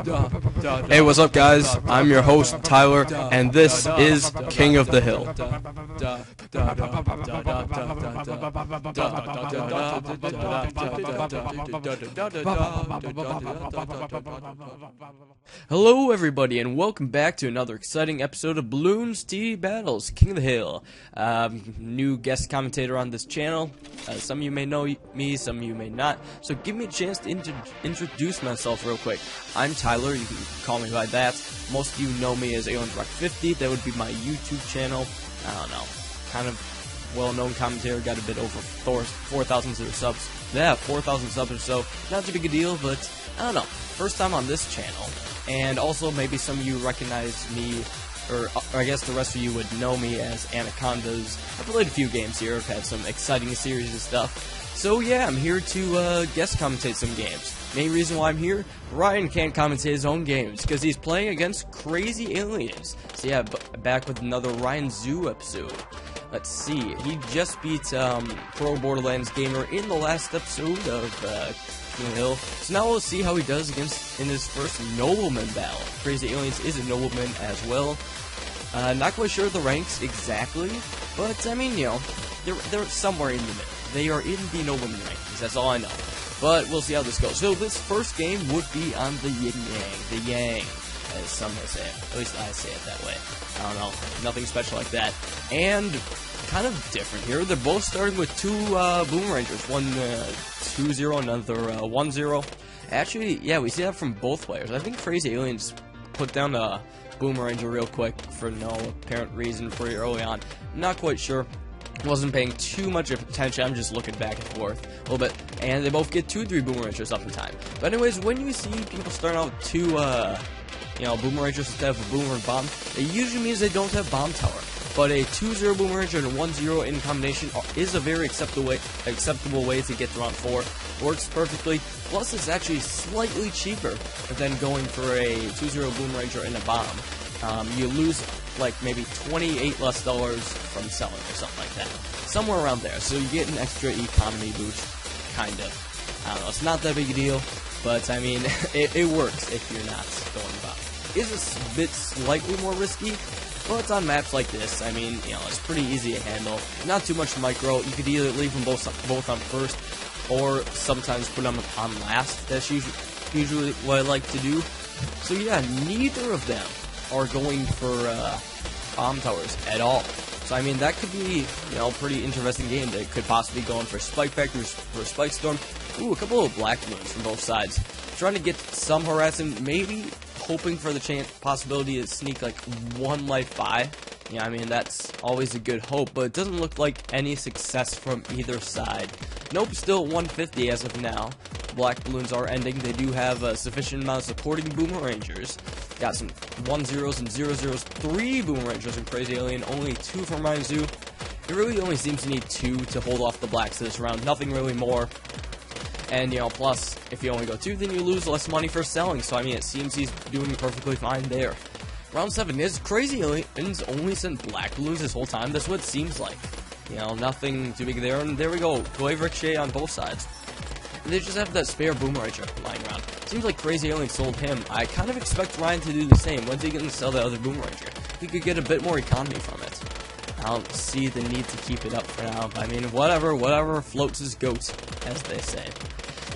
Hey, what's up, guys? I'm your host, Tyler, and this is King of the Hill. Hello, everybody, and welcome back to another exciting episode of Bloons TD Battles, King of the Hill. New guest commentator on this channel. Some of you may know me, some of you may not. So give me a chance to introduce myself real quick. I'm Tyler, you can call me by that. Most of you know me as AlienRock50, that would be my YouTube channel. I don't know, kind of well-known commentator, got a bit over 4,000 subs. Yeah, 4,000 subs or so. Not too big a deal, but I don't know. First time on this channel. And also, maybe some of you recognize me, or I guess the rest of you would know me as Anacondaz. I've played a few games here, I've had some exciting series and stuff. So yeah, I'm here to guest commentate some games. Main reason why I'm here, Ryan can't commentate his own games, because he's playing against crazy aliens. So yeah, back with another Ryan Zoo episode. Let's see, he just beat Pro Borderlands Gamer in the last episode of King of the Hill. So now we'll see how he does in his first Nobleman battle. Crazy Aliens is a Nobleman as well. Not quite sure the ranks exactly, but I mean, you know, they're somewhere in the middle. They are in the Nobleman rankings, that's all I know. But we'll see how this goes. So this first game would be on the Yin Yang, the Yang, as some may say it. At least I say it that way. I don't know, nothing special like that. And kind of different here. They're both starting with two Boomerangers. One 2-0, another 1-0. Actually, yeah, we see that from both players. I think Crazy Aliens put down a Boomeranger real quick for no apparent reason pretty early on. Not quite sure. Wasn't paying too much attention. I'm just looking back and forth a little bit. And they both get 2-3 Boomerangers up in time. But anyways, when you see people starting out with two, Boomerangers instead of a Boomer and Bomb, it usually means they don't have Bomb Tower. But a 2-0 Boomeranger and a 1-0 in combination is a very acceptable way to get to round 4. Works perfectly. Plus, it's actually slightly cheaper than going for a 2-0 Boomeranger and a bomb. You lose like maybe $28 less from selling or something like that. Somewhere around there. So you get an extra economy boost, kind of. I don't know, it's not that big a deal, but I mean, it works if you're not going bomb. Is a bit slightly more risky, but on maps like this, I mean, you know, it's pretty easy to handle. Not too much micro. You could either leave them both on first, or sometimes put them on last. That's usually what I like to do. So yeah, neither of them are going for bomb towers at all. So I mean, that could be, you know, a pretty interesting game. They could possibly go in for Spike Factories, for Spike Storm. Ooh, a couple of black balloons from both sides. Trying to get some harassment, maybe hoping for the possibility to sneak like one life by. Yeah, I mean, that's always a good hope, but it doesn't look like any success from either side. Nope, still 150 as of now. Black balloons are ending. They do have a sufficient amount of supporting Boomerangers. Got some 1-0s and 0-0s, 3 Boomerangers in Crazy Alien, only 2 from Ryan Zoo. It really only seems to need 2 to hold off the blacks this round, nothing really more. And, you know, plus, if you only go 2, then you lose less money for selling. So, I mean, it seems he's doing perfectly fine there. Round 7 is Crazy Aliens only sent black balloons this whole time. That's what it seems like. You know, nothing too big there. And there we go. Glaive Ricochet on both sides. They just have that spare Boomeranger lying around. Seems like Crazy Aliens sold him. I kind of expect Ryan to do the same. When's he going to sell the other Boomeranger? He could get a bit more economy from it. I don't see the need to keep it up for now. I mean, whatever floats his goat, as they say.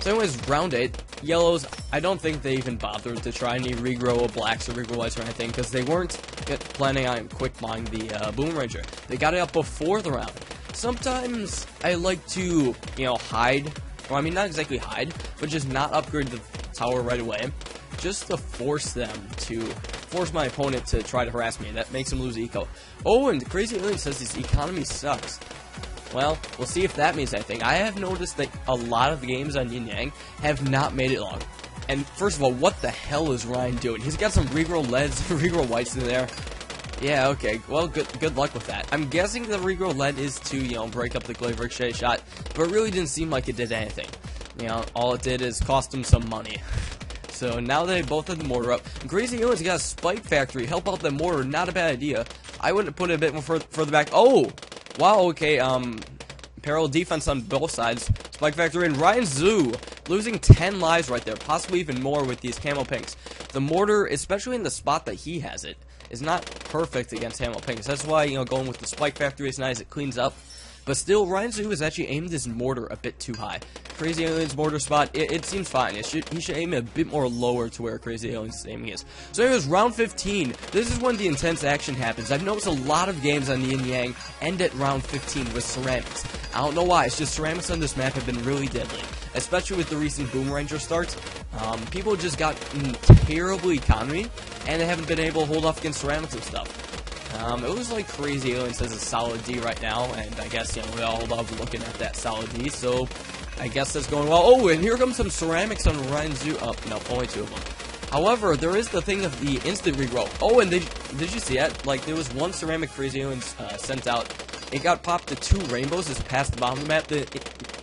So anyways, round 8, yellows, I don't think they even bothered to try any regrow of blacks or regrow whites or anything, because they weren't planning on quick buying the Boomeranger. They got it up before the round. Sometimes I like to, you know, hide, well, I mean, not exactly hide, but just not upgrade the tower right away, just to force my opponent to try to harass me. That makes him lose eco. Oh, and Crazy Alien says his economy sucks. Well, we'll see if that means anything. I have noticed that a lot of the games on Yin Yang have not made it long. And first of all, what the hell is Ryan doing? He's got some regrow leads, regrow whites in there. Yeah, okay. Well, good luck with that. I'm guessing the regrow lead is to, you know, break up the Glaive Ricochet shot, but it really didn't seem like it did anything. You know, all it did is cost him some money. So now they both have the mortar up. And Crazy Aliens got a Spike Factory. Help out the mortar. Not a bad idea. I would have put it a bit more further back. Oh! Wow, okay, parallel defense on both sides. Spike Factory and Ryan Zoo losing 10 lives right there, possibly even more with these camo pinks. The mortar, especially in the spot that he has it, is not perfect against camo pinks. That's why, you know, going with the spike factory is nice, it cleans up. But still, Ryan Zoo has actually aimed his mortar a bit too high. Crazy Alien's mortar spot, it seems fine. He should aim it a bit more lower to where Crazy Alien's aiming is. So anyways, round 15. This is when the intense action happens. I've noticed a lot of games on the Yin Yang end at round 15 with ceramics. I don't know why, it's just ceramics on this map have been really deadly. Especially with the recent Boomeranger starts. People just got terrible economy, and they haven't been able to hold off against ceramics and stuff. It looks like Crazy Aliens has a solid D right now, and I guess, you know, we all love looking at that solid D, so I guess that's going well. Oh, and here comes some ceramics on Ryan Zoo. Oh, no, only 2 of them. However, there is the thing of the instant regrow. Oh, and did you see that? Like, there was one ceramic Crazy Aliens sent out. It got popped to 2 rainbows as past the bottom of the map. It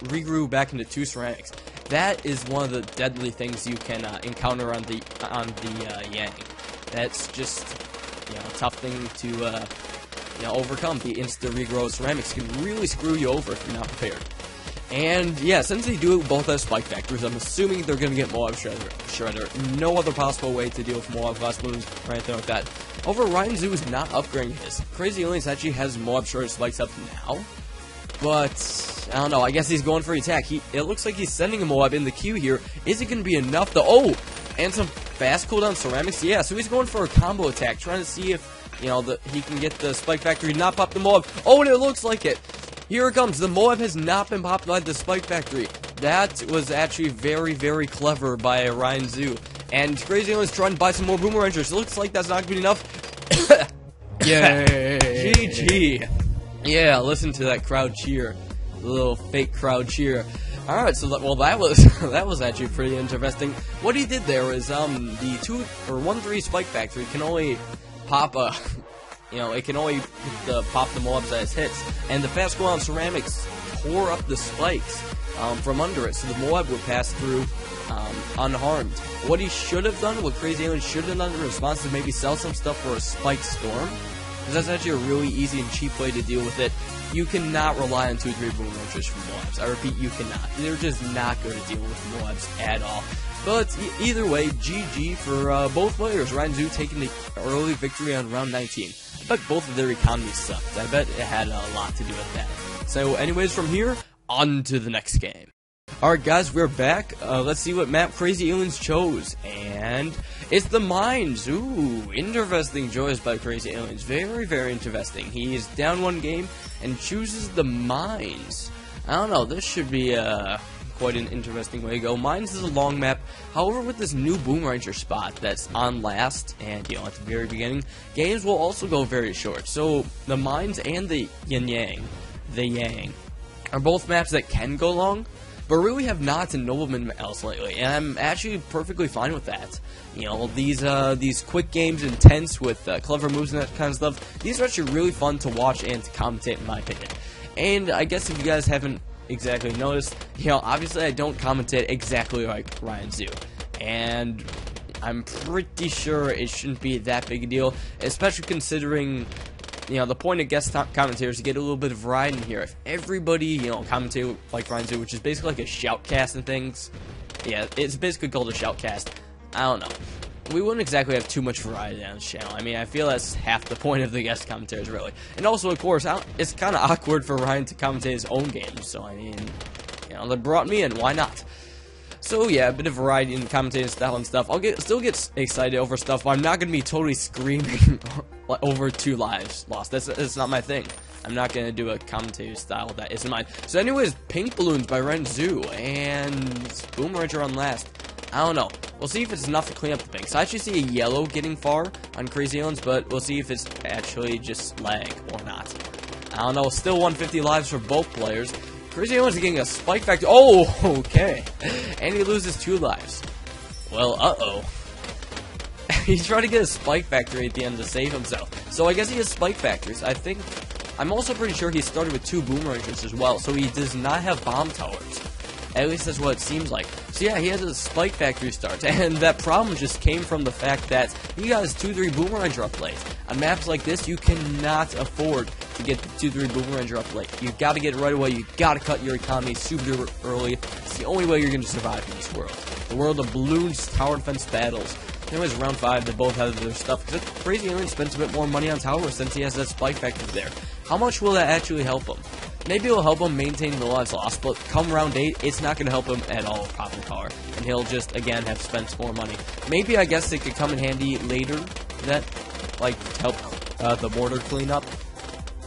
regrew back into 2 ceramics. That is one of the deadly things you can encounter on the Yang. That's just, you know, a tough thing to, you know, overcome. The instant regrow ceramics can really screw you over if you're not prepared. And, yeah, since they do both have spike factories, I'm assuming they're going to get Moab Shredder. No other possible way to deal with Moab Glass Balloons or anything like that. Over, Ryan Zoo is not upgrading his. Crazy Aliens actually has Moab Shredder spikes up now. But, I don't know, I guess he's going for the attack. It looks like he's sending a Moab in the queue here. Is it going to be enough, though? Oh! And some fast cooldown ceramics. Yeah, so he's going for a combo attack, trying to see if, you know, he can get the spike factory, not pop the Moab. Oh, and it looks like it. Here it comes. The Moab has not been popped by the spike factory. That was actually very, very clever by Ryan Zoo. And Crazy Alien's trying to buy some more Boomerangers. It looks like that's not going to be enough. Yay. GG. Yeah, listen to that crowd cheer. The little fake crowd cheer. Alright, so that was actually pretty interesting. What he did there is the 1-3 spike factory can only pop you know, it can only pop the Moabs as hits, and the fast cooldown ceramics tore up the spikes from under it, so the Moab would pass through unharmed. What he should have done, what Crazy Alien should have done in response, is maybe sell some stuff for a spike storm, because that's actually a really easy and cheap way to deal with it. You cannot rely on 2-3 Boomerangers from Moabs. I repeat, you cannot. They're just not going to deal with Moabs at all. But either way, GG for both players. Ryan Zoo taking the early victory on round 19. I bet both of their economies sucked. I bet it had a lot to do with that. So anyways, from here, on to the next game. Alright guys, we're back. Let's see what map Crazy Aliens chose. And it's the Mines. Ooh, interesting choice by Crazy Aliens. Very, very interesting. He is down 1 game and chooses the Mines. I don't know, this should be quite an interesting way to go. Mines is a long map. However, with this new Boomeranger spot that's on last and, you know, at the very beginning, games will also go very short. So the Mines and the Yang are both maps that can go long, but really have not in Nobleman Battles lately, and I'm actually perfectly fine with that. You know, these quick games, intense with clever moves and that kind of stuff, these are actually really fun to watch and to commentate, in my opinion. And I guess if you guys haven't exactly noticed, you know, obviously I don't commentate exactly like Ryan Zoo, and I'm pretty sure it shouldn't be that big a deal, especially considering, you know, the point of guest commentators is to get a little bit of variety in here. If everybody, you know, commentate like Ryan Zoo, which is basically like a shoutcast and things, yeah, it's basically called a shoutcast. I don't know. We wouldn't exactly have too much variety on this channel. I mean, I feel that's half the point of the guest commentators, really. And also, of course, it's kind of awkward for Ryan to commentate his own games, so, I mean, you know, they brought me in, why not? So, yeah, a bit of variety in the commentating style and stuff. I'll still get excited over stuff, but I'm not going to be totally screaming over 2 lives lost. That's not my thing. I'm not going to do a commentating style that isn't mine. So, anyways, Pink Balloons by Ren Zoo, and Boomeranger on last. I don't know. We'll see if it's enough to clean up the pinks. I actually see a yellow getting far on Crazy Aliens, but we'll see if it's actually just lag or not. I don't know. Still 150 lives for both players. Crazy Aliens is getting a spike factor. Oh, okay. And he loses 2 lives. Well, uh-oh. He's trying to get a spike factory at the end to save himself. So I guess he has spike factories. I'm also pretty sure he started with 2 Boomerangers as well, so he does not have bomb towers. At least that's what it seems like. So yeah, he has a spike factory start, and that problem just came from the fact that he got his 2-3 Boomeranger upplays. On maps like this, you cannot afford to get the 2-3 Boomer up late. You got to get it right away. You got to cut your economy super duper early. It's the only way you're going to survive in this world. The world of Bloons Tower Defense Battles. Anyways, round 5, they both have their stuff. Because Crazy Alien spends a bit more money on tower since he has that spike factor there. How much will that actually help him? Maybe it'll help him maintain the lives lost, but come round 8, it's not going to help him at all popping tower. And he'll just, again, have spent more money. Maybe, I guess, it could come in handy later, that, like, help the border clean up.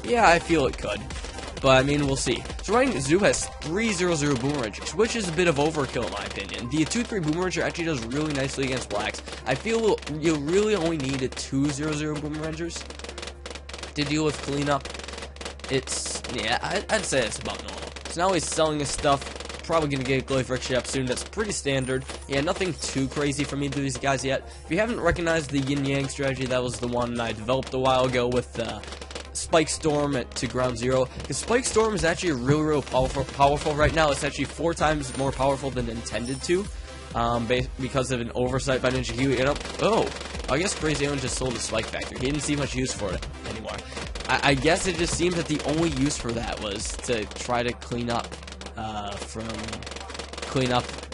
Yeah, I feel it could. But, I mean, we'll see. So, Ryan Zoo has 3-0-0 Boomerangers, which is a bit of overkill in my opinion. The 2-3 Boomeranger actually does really nicely against blacks. I feel you really only need a 2-0-0 Boomerangers to deal with cleanup. It's, yeah, I'd say it's about normal. So now he's selling his stuff. Probably going to get a Glyphric up soon. That's pretty standard. Yeah, nothing too crazy from either of these guys yet. If you haven't recognized the Yin Yang strategy, that was the one I developed a while ago with Spike Storm to ground 0. Because Spike Storm is actually really powerful right now. It's actually 4 times more powerful than intended to. Because of an oversight by Ninja Huey. Oh, I guess Crazy Alien just sold the Spike Factor. He didn't see much use for it anymore. I guess it just seems that the only use for that was to try to clean up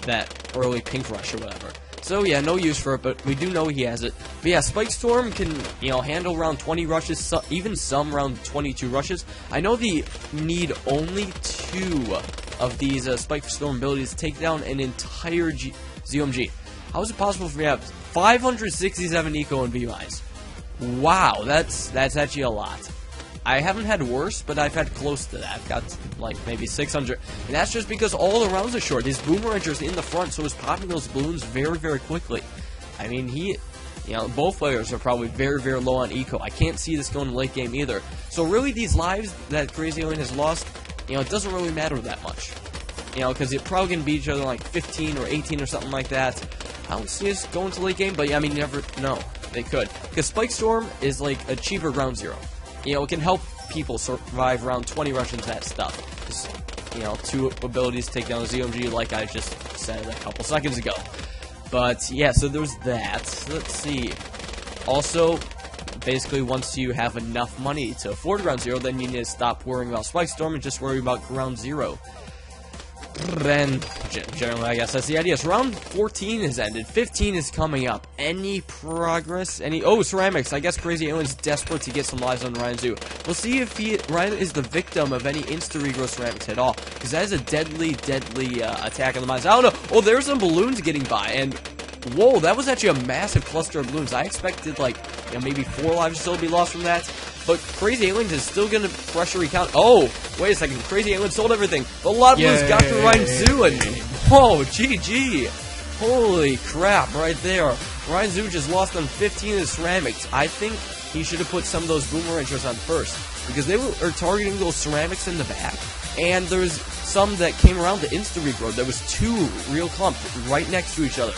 that early pink rush or whatever. So yeah, no use for it, but we do know he has it. But yeah, Spike Storm can, you know, handle around 20 rushes, even some around 22 rushes. I know they need only 2 of these Spike Storm abilities to take down an entire ZOMG. How is it possible for me to have 567 eco and B-Mines? Wow, that's actually a lot. I haven't had worse, but I've had close to that. I've got, like, maybe 600. And that's just because all the rounds are short. His Boomeranger's in the front, so he's popping those balloons very quickly. I mean, you know, both players are probably very low on eco. I can't see this going to late game either. So really, these lives that Crazy Alien has lost, you know, it doesn't really matter that much. You know, because it's probably going to beat each other like 15 or 18 or something like that. I don't see us going to late game, but yeah, I mean, you never know. They could. Because Spike Storm is like a cheaper round 0. You know, it can help people survive around 20 Russians, that stuff. Just, you know, 2 abilities to take down ZOMG, like I just said a couple seconds ago. But, yeah, so there's that. Let's see. Also, basically, once you have enough money to afford round 0, then you need to stop worrying about Spike Storm and just worry about round 0. And generally, I guess that's the idea. So round 14 has ended. 15 is coming up. Any progress? Oh, ceramics. I guess Crazy Alien's desperate to get some lives on Ryan Zoo. We'll see if Ryan is the victim of any insta-regrow ceramics at all. Because that is a deadly attack on the mines. I don't know. Oh, there's some balloons getting by. And, whoa, that was actually a massive cluster of balloons. I expected, like, you know, maybe 4 lives or so to be lost from that. But Crazy Alien is still going to pressure recount. Oh, wait a second. Crazy Alien sold everything. A lot of balloons got through Ryan Zoo. And, whoa, GG. Holy crap, right there. Ryan Zoo just lost on 15 of the ceramics. I think he should have put some of those Boomerangers on first. Because they are targeting those ceramics in the back. And there's some that came around the insta-regrowth. There was 2 real clumps right next to each other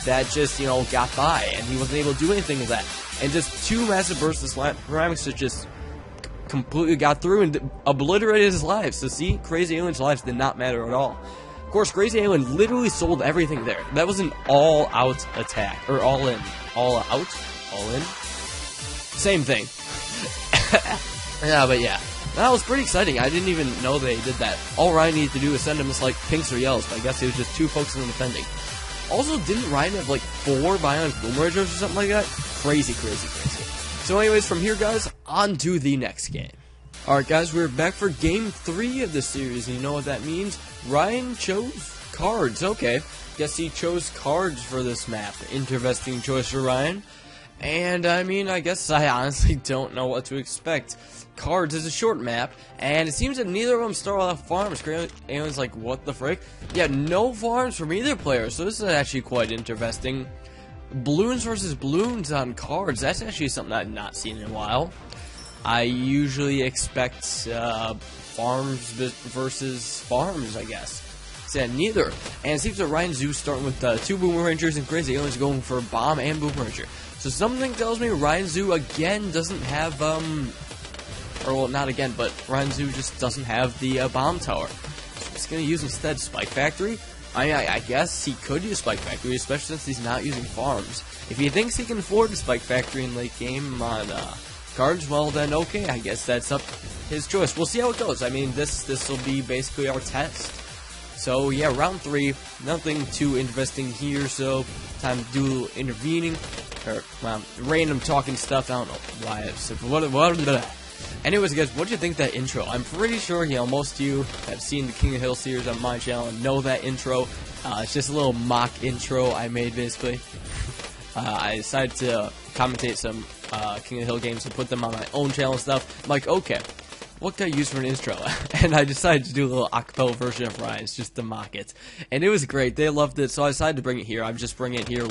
that just, you know, got by. And he wasn't able to do anything with that. And just 2 massive bursts of ceramics that just completely got through and obliterated his lives. So see, Crazy Alien's lives did not matter at all. Of course, Crazy Alien literally sold everything there. That was an all-out attack. Or all-in. All-out? All-in? Same thing. Yeah, but yeah. That was pretty exciting. I didn't even know they did that. All Ryan needed to do was send him just like pinks or yellows, but I guess he was just too focused on defending. Also, didn't Ryan have like 4 bionic Boomerangers or something like that? Crazy. So anyways, from here, guys, on to the next game. Alright, guys, we're back for game 3 of the series, and you know what that means? Ryan chose cards. Okay, guess he chose cards for this map. Interesting choice for Ryan. And, I mean, I guess I honestly don't know what to expect. Cards is a short map, and it seems that neither of them start off farms. Alien's like, what the frick? Yeah, no farms from either player, so this is actually quite interesting. Bloons versus Bloons on cards, that's actually something I've not seen in a while. I usually expect farms versus farms, I guess. Said neither. And it seems that Ryan Zoo's starting with 2 Boomerangers and Crazy Alien's going for Bomb and Boomeranger. So something tells me Ryan Zoo again doesn't have, or well, not again, but Ryan Zoo just doesn't have the Bomb Tower. So he's going to use instead Spike Factory. I guess he could use Spike Factory, especially since he's not using farms. If he thinks he can afford the Spike Factory in late game on cards, well then okay, I guess that's up his choice. We'll see how it goes. I mean, this will be basically our test. So yeah, round 3, nothing too interesting here, so time to do intervening, or, well, random talking stuff. I don't know why I said, anyways guys, what do you think of that intro? I'm pretty sure, you know, most of you have seen the King of the Hill series on my channel and know that intro. It's just a little mock intro I made, basically. I decided to commentate some King of the Hill games and put them on my own channel and stuff. I'm like, okay, what can I use for an intro? And I decided to do a little acapella version of Ryan's just to mock it. And it was great. They loved it, so I decided to bring it here. I'm just bringing it here,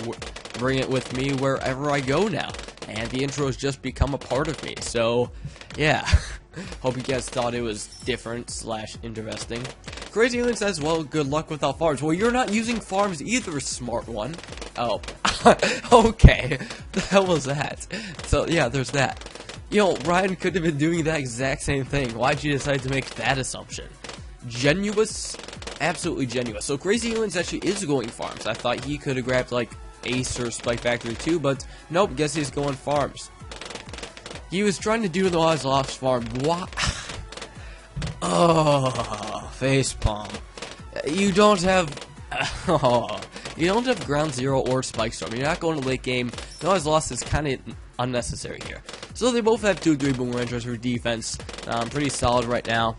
bring it with me wherever I go now. And the intro has just become a part of me. So, yeah. Hope you guys thought it was different / interesting. Crazy Alien says, well, good luck without farms. Well, you're not using farms either, smart one. Oh. Okay. The hell was that? So, yeah, there's that. You know, Ryan could have been doing that exact same thing. Why'd you decide to make that assumption? Genuous? Absolutely genuous. So Crazy Aliens actually is going farms. I thought he could have grabbed, like, Ace or Spike Factory too, but nope, guess he's going farms. He was trying to do the Lost farm. What? Oh, facepalm. You don't have... you don't have Ground Zero or Spike Storm. You're not going to late game. No Lost is kind of unnecessary here. So they both have 2-3 Boomerangers for defense. Pretty solid right now.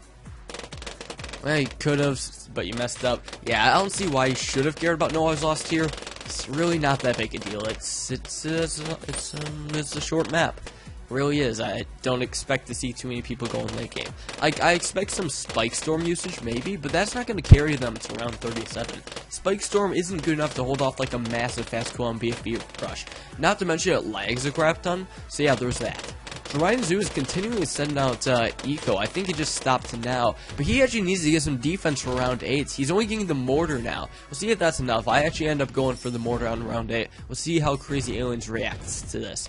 Well, you could have, but you messed up. Yeah, I don't see why you should have cared about No Eyes Lost here. It's really not that big a deal. It's a short map. It really is. I don't expect to see too many people going late game. I expect some Spike Storm usage maybe, but that's not going to carry them to round 37. Spike Storm isn't good enough to hold off like a massive fast cooldown BFB rush. Not to mention it lags a crap ton. So yeah, there's that. Ryan Zoo is continually sending out Eco. I think he just stopped now. But he actually needs to get some defense for round 8. He's only getting the Mortar now. We'll see if that's enough. I actually end up going for the Mortar on round 8. We'll see how Crazy Aliens reacts to this.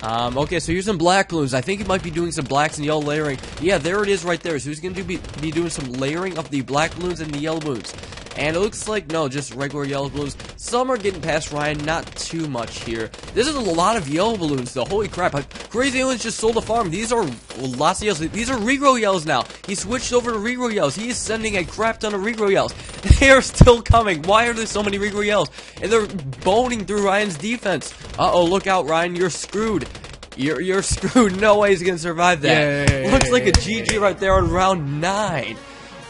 Okay, so here's some black balloons. I think he might be doing some blacks and yellow layering. Yeah, there it is right there. So he's going to be doing some layering of the black balloons and the yellow balloons. And it looks like, no, just regular yellow balloons. Some are getting past Ryan, not too much here. This is a lot of yellow balloons, though. Holy crap. Crazy Aliens just sold a farm. These are lots of yellows. These are regrow yellows now. He switched over to regrow yellows. He is sending a crap ton of regrow yellows. They are still coming. Why are there so many regrow yellows? And they're boning through Ryan's defense. Uh-oh, look out, Ryan. You're screwed. You're screwed. No way he's going to survive that. Yay. Looks like a GG right there on round 9.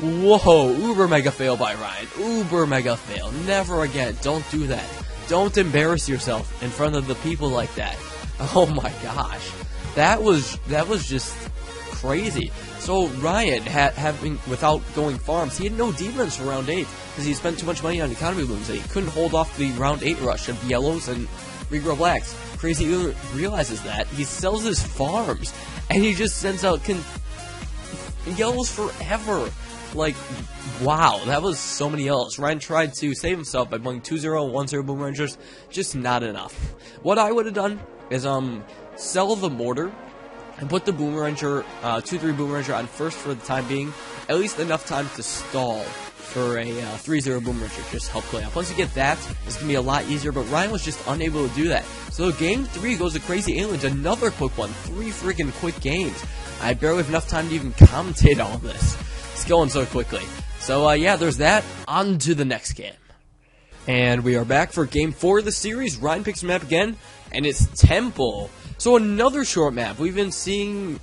Whoa, uber mega fail by Ryan. Uber mega fail. Never again. Don't do that. Don't embarrass yourself in front of the people like that. Oh my gosh. That was just crazy. So Ryan without going farms, he had no defense for round 8 because he spent too much money on economy balloons and he couldn't hold off the round 8 rush of yellows and regrow blacks. Crazy realizes that. He sells his farms and he just sends out yellows forever. Like, wow, that was so many yellows. Ryan tried to save himself by playing 2-0 and 1-0 Boomerangers, just not enough. What I would have done is, sell the Mortar and put the Boomeranger, 2-3 Boomeranger on first for the time being, at least enough time to stall for a 3-0 Boomeranger, just help play out. Once you get that, it's going to be a lot easier, but Ryan was just unable to do that. So game 3 goes to Crazy Aliens, another quick one, 3 freaking quick games. I barely have enough time to even commentate all of this. It's going so quickly. So, yeah, there's that. On to the next game. And we are back for game 4 of the series. Ryan picks a map again, and it's Temple. So another short map. We've been seeing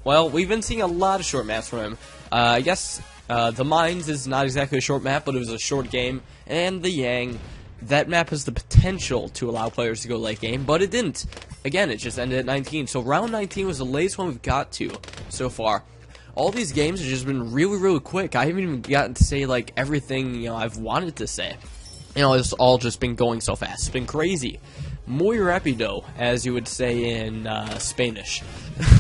a lot of short maps from him. I guess the Mines is not exactly a short map, but it was a short game. And the Yang, that map has the potential to allow players to go late game, but it didn't. Again, it just ended at 19. So round 19 was the latest one we've got to so far. All these games have just been really, really quick. I haven't even gotten to say, like, everything, you know, I've wanted to say. You know, it's all just been going so fast. It's been crazy. Muy rapido, as you would say in Spanish.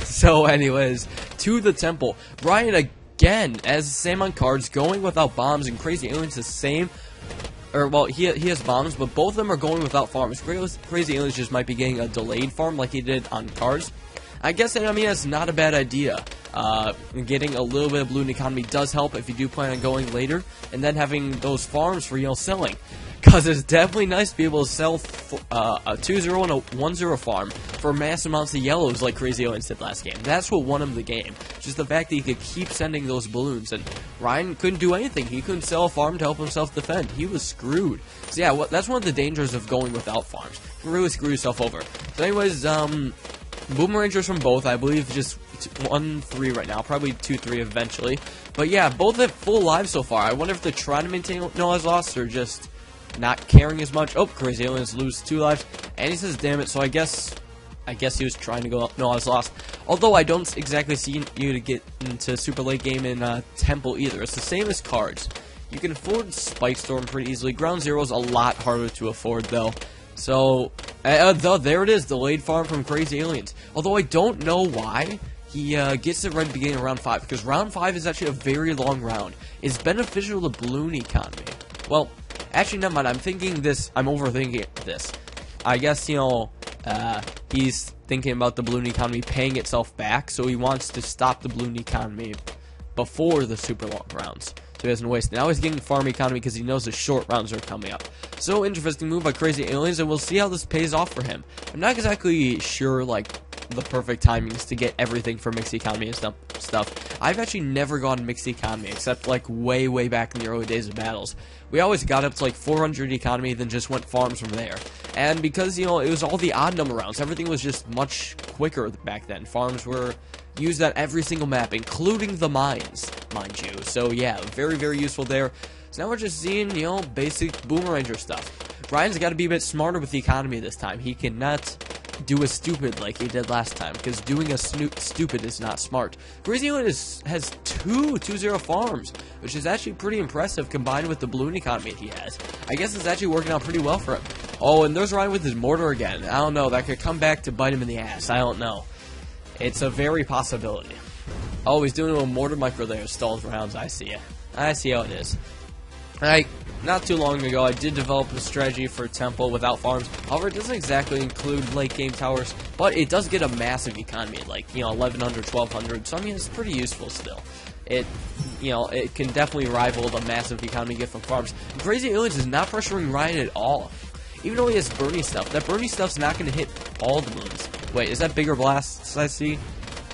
So, anyways, to the Temple. Ryan, again, as the same on cards, going without bombs, and Crazy Aliens the same. Or, well, he has bombs, but both of them are going without farms. Crazy Aliens just might be getting a delayed farm like he did on cards. I guess, I mean, that's not a bad idea. Getting a little bit of balloon economy does help if you do plan on going later, and then having those farms for, you know, selling. Because it's definitely nice to be able to sell a 2-0 and a 1-0 farm for mass amounts of yellows like Crazy Aliens did last game. That's what won him the game. Just the fact that he could keep sending those balloons, and Ryan couldn't do anything. He couldn't sell a farm to help himself defend. He was screwed. So yeah, that's one of the dangers of going without farms. You can really screw yourself over. So anyways, Boomerangers from both, I believe just 1-3 right now, probably 2-3 eventually. But yeah, both have full lives so far. I wonder if they're trying to maintain no lives lost or just not caring as much. Oh, Crazy Aliens lose 2 lives, and he says, "Damn it!" So I guess he was trying to go up. No lives lost. Although I don't exactly see you to get into super late game in Temple either. It's the same as cards. You can afford Spike Storm pretty easily. Ground Zero is a lot harder to afford though. So, there it is, delayed farm from Crazy Aliens. Although I don't know why he gets it right at the beginning of round 5, because round 5 is actually a very long round. It's beneficial to balloon economy. Well, actually, never mind. I'm overthinking this. I guess, you know, he's thinking about the balloon economy paying itself back, so he wants to stop the balloon economy before the super long rounds, so he doesn't waste. Now he's getting farm economy because he knows the short rounds are coming up. So, interesting move by Crazy Aliens, and we'll see how this pays off for him. I'm not exactly sure, like, the perfect timings to get everything for mixed economy and stuff. I've actually never gone mixed economy, except, like, way back in the early days of battles. We always got up to, like, 400 economy, then just went farms from there. And because, you know, it was all the odd number rounds, everything was just much quicker back then. Farms were used on every single map, including the mines, mind you. So, yeah, very useful there. So now we're just seeing, you know, basic Boomeranger stuff. Ryan's got to be a bit smarter with the economy this time. He cannot do a stupid like he did last time, because doing a stupid is not smart. Crazy Aliens has 2-0 farms, which is actually pretty impressive combined with the balloon economy he has. I guess it's actually working out pretty well for him. Oh, and there's Ryan with his mortar again. I don't know, that could come back to bite him in the ass. I don't know. It's a very possibility. Oh, he's doing a mortar micro there, stalled rounds. I see it. I see how it is. Not too long ago, I did develop a strategy for Temple without farms. However, it doesn't exactly include late game towers, but it does get a massive economy, like, you know, 1100, 1200. So I mean, it's pretty useful still. It, you know, it can definitely rival the massive economy you get from farms. Crazy Aliens is not pressuring Ryan at all, even though he has Bernie stuff. That Bernie stuff's not going to hit all the moons. Wait, is that bigger blasts I see?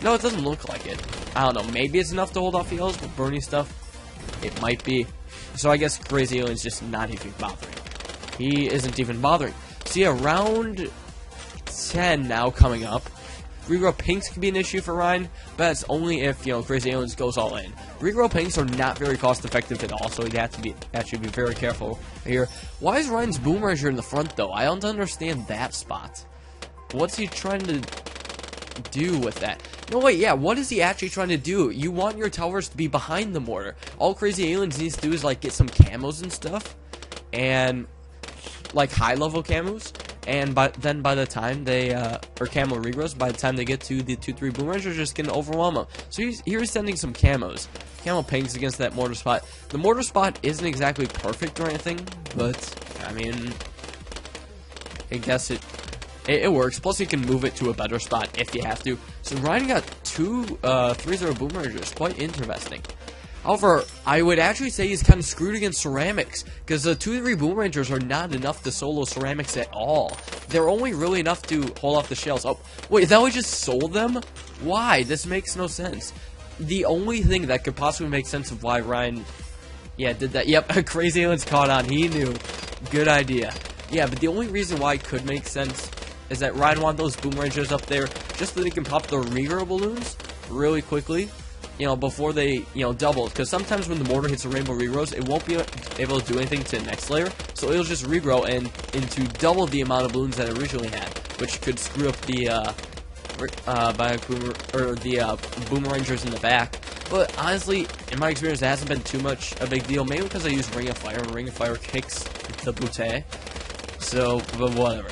No, it doesn't look like it. I don't know. Maybe it's enough to hold off heals, but Bernie stuff, it might be. So I guess Crazy Alien's just not even bothering. He isn't even bothering. See, round 10 now coming up. Regrow pinks could be an issue for Ryan, but that's only if, you know, Crazy Aliens goes all in. Regrow pinks are not very cost effective at all, so he'd have to actually be very careful here. Why is Ryan's Boomeranger in the front though? I don't understand that spot. What's he trying to do with that? No, wait, yeah, what is he actually trying to do? You want your towers to be behind the mortar. All Crazy Aliens needs to do is, like, get some camos and stuff, and, like, high-level camos, and then by the time they, or camo regrows, by the time they get to the 2-3 Boomerangers, are just gonna overwhelm them. So he's sending some camos. Camo pings against that mortar spot. The mortar spot isn't exactly perfect or anything, but, I mean, I guess it works. Plus, you can move it to a better spot if you have to. So Ryan got 2 3-0 Boomerangers. Quite interesting. However, I would actually say he's kind of screwed against ceramics, because the 2-3 Boomerangers are not enough to solo ceramics at all. They're only really enough to hold off the shells. Oh, wait, is that we just sold them? Why? This makes no sense. The only thing that could possibly make sense of why Ryan, yeah, did that. Yep, Crazy Aliens caught on. He knew. Good idea. Yeah, but the only reason why it could make sense is that Ryan wanted those Boomerangers up there just so they can pop the regrow balloons really quickly, you know, before they, you know, double. Because sometimes when the mortar hits the rainbow regrows, it won't be able to do anything to the next layer, so it'll just regrow and into double the amount of balloons that it originally had, which could screw up the Boomerangers in the back. But honestly, in my experience, it hasn't been too much a big deal, mainly because I use Ring of Fire, and Ring of Fire kicks the bootay. So, but whatever.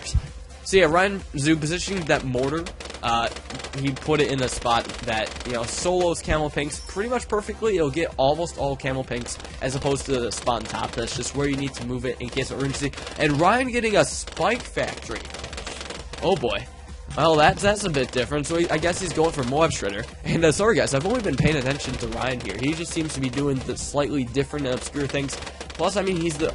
So yeah, Ryan Zoo positioning that mortar, he put it in a spot that, you know, solos camel pinks pretty much perfectly. It'll get almost all camel pinks, as opposed to the spot on top. That's just where you need to move it in case of urgency. And Ryan getting a spike factory. Oh boy. Well, that's a bit different, so I guess he's going for Moab Shredder. And, sorry guys, I've only been paying attention to Ryan here. He just seems to be doing the slightly different and obscure things. Plus, I mean, he's the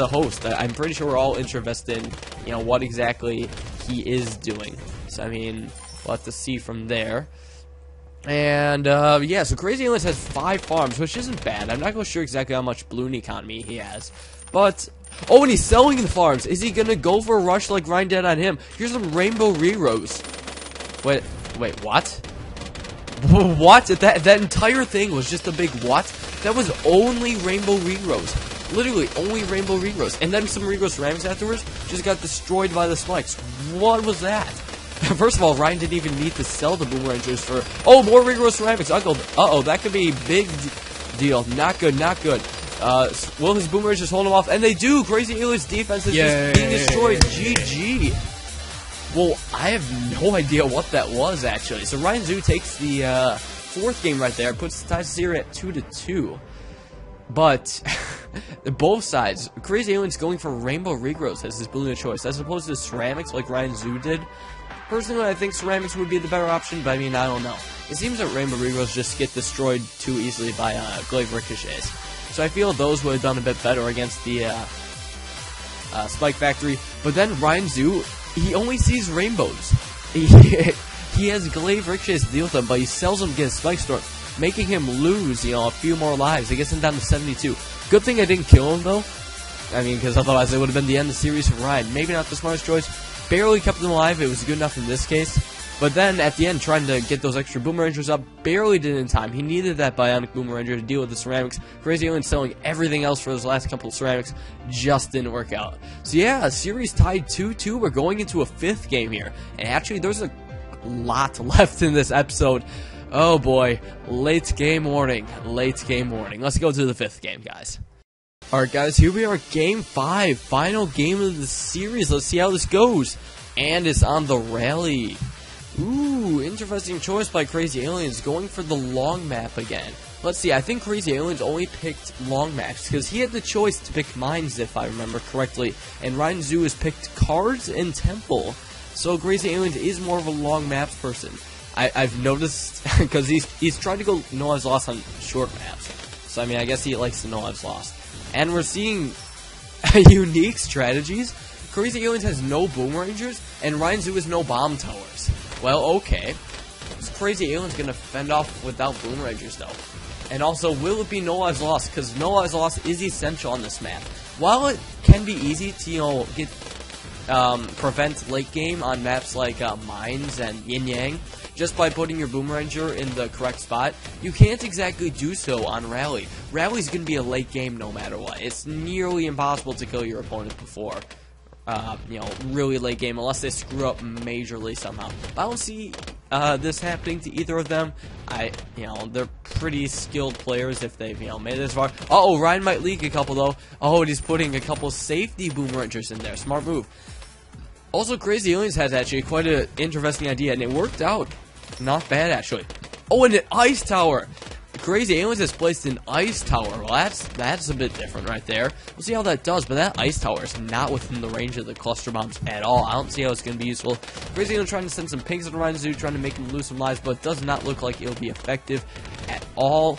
host. I'm pretty sure we're all interested in, you know, what exactly he is doing. So, I mean, we'll have to see from there. And, yeah, so Crazy Aliens has 5 farms, which isn't bad. I'm not quite sure exactly how much balloon economy he has. But, oh, and he's selling the farms. Is he gonna go for a rush like Ryan did on him? Here's some Rainbow Reros. Wait, what? What? That entire thing was just a big what? That was only Rainbow Reros. Literally, only Rainbow Reros. And then some Rero Ceramics afterwards just got destroyed by the spikes. What was that? First of all, Ryan didn't even need to sell the Boomerangers for... Oh, more Rero Ceramics. Uh-oh, that could be a big deal. Not good, not good. Will his Boomerangers hold him off? And they do! Crazy Alien's defense is just being destroyed. GG. Well, I have no idea what that was, actually. So Ryan Zoo takes the 4th game right there, puts the ties here at 2-2. But both sides, Crazy Alien's going for Rainbow Regrowth as his balloon of choice, as opposed to Ceramics like Ryan Zoo did. Personally, I think Ceramics would be the better option, but I mean, I don't know. It seems that Rainbow Regrowths just get destroyed too easily by Glaive Ricochets. So I feel those would have done a bit better against the Spike Factory. But then Ryan Zoo, he only sees rainbows. He has Glaive Ricochets to deal with them, but he sells them against Spike Storm, making him lose, you know, a few more lives. It gets him down to 72. Good thing I didn't kill him, though. I mean, because otherwise it would have been the end of the series for Ryan. Maybe not the smartest choice. Barely kept him alive. It was good enough in this case. But then, at the end, trying to get those extra Boomerangers up, barely did in time. He needed that Bionic Boomeranger to deal with the Ceramics. Crazy Alien selling everything else for those last couple of Ceramics just didn't work out. So yeah, series tied 2-2. We're going into a 5th game here. And actually, there's a lot left in this episode. Oh boy, late game warning. Late game warning. Let's go to the 5th game, guys. Alright guys, here we are, game 5, final game of the series. Let's see how this goes. And it's on the rally. Ooh, interesting choice by Crazy Aliens, going for the long map again. Let's see, I think Crazy Aliens only picked long maps, because he had the choice to pick mines, if I remember correctly. And Ryan Zoo has picked cards and temple. So Crazy Aliens is more of a long maps person. I've noticed, because he's tried to go No Lives Lost on short maps. So I mean, I guess he likes to No Lives Lost. And we're seeing unique strategies. Crazy Aliens has no Boomerangers, and Ryan Zoo has no Bomb Towers. Well, okay. Is Crazy Aliens gonna fend off without Boomerangers, though? And also, will it be No Lives Lost? Because No Lives Lost is essential on this map. While it can be easy to, you know, get prevent late game on maps like Mines and Yin Yang, just by putting your Boomeranger in the correct spot, you can't exactly do so on Rally. Rally's going to be a late game no matter what. It's nearly impossible to kill your opponent before, you know, really late game, unless they screw up majorly somehow. But I don't see this happening to either of them. You know, they're pretty skilled players if they've, you know, made it this far. Uh-oh, Ryan might leak a couple, though. Oh, and he's putting a couple safety Boomerangers in there. Smart move. Also, Crazy Aliens has actually quite an interesting idea, and it worked out. Not bad, actually. Oh, and an ice tower! Crazy Aliens has placed an ice tower. Well, that's a bit different right there. We'll see how that does, but that ice tower is not within the range of the cluster bombs at all. I don't see how it's going to be useful. Crazy Aliens trying to send some pinks at Ryan Zoo, trying to make him lose some lives, but it does not look like it'll be effective at all.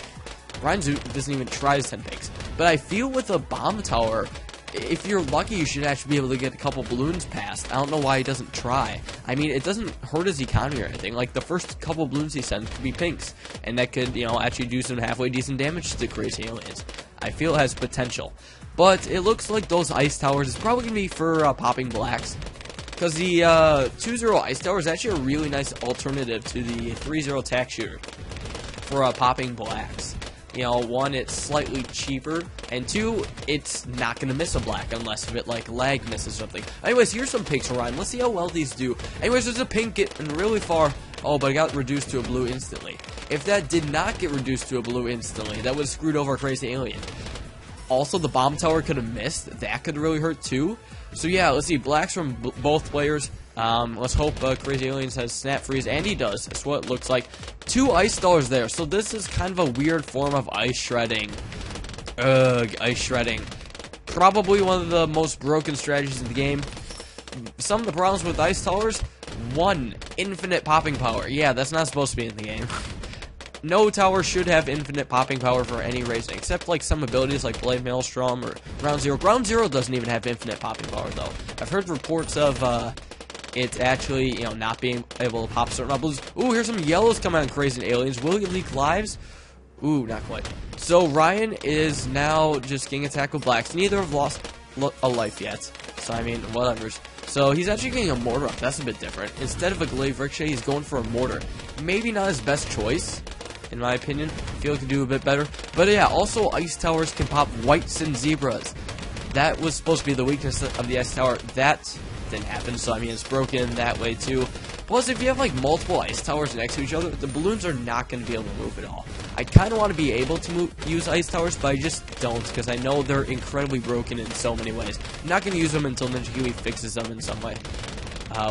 Ryan Zoo doesn't even try to send pinks. But I feel with a bomb tower, if you're lucky, you should actually be able to get a couple balloons past. I don't know why he doesn't try. I mean, it doesn't hurt his economy or anything. Like, the first couple balloons he sends could be pinks. And that could, you know, actually do some halfway decent damage to Crazy Aliens. I feel it has potential. But it looks like those ice towers is probably going to be for popping blacks. Because the 2-0 ice tower is actually a really nice alternative to the 3-0 attack shooter for popping blacks. You know, one, it's slightly cheaper, and two, it's not going to miss a black unless if it, like, lag misses something. Anyways, here's some pinks for Ryan. Let's see how well these do. Anyways, there's a pink getting really far. Oh, but it got reduced to a blue instantly. If that did not get reduced to a blue instantly, that would have screwed over Crazy Alien. Also, the bomb tower could have missed. That could really hurt, too. So, yeah, let's see. Blacks from both players. Let's hope Crazy Aliens has Snap Freeze, and he does. That's what it looks like. 2 ice stars there, so this is kind of a weird form of ice shredding. Ugh, ice shredding. Probably one of the most broken strategies in the game. Some of the problems with ice towers, 1, infinite popping power. Yeah, that's not supposed to be in the game. No tower should have infinite popping power for any raising, except like some abilities like Blade Maelstrom or Ground Zero. Ground Zero doesn't even have infinite popping power though. I've heard reports of it actually, you know, not being able to pop certain blues. Ooh, here's some yellows coming out, crazy aliens. Will he leak lives? Ooh, not quite. So Ryan is now just getting attacked with blacks. Neither have lost a life yet. So I mean, whatever. So he's actually getting a mortar up. That's a bit different. Instead of a glaive ricochet, he's going for a mortar. Maybe not his best choice, in my opinion. I feel he could do a bit better. But yeah, also ice towers can pop whites and zebras. That was supposed to be the weakness of the ice tower. That didn't happen, so I mean, it's broken that way too. Plus, if you have like multiple ice towers next to each other, the balloons are not going to be able to move at all. I kind of want to be able to use ice towers, but I just don't, because I know they're incredibly broken in so many ways. I'm not going to use them until Ninja Kiwi fixes them in some way,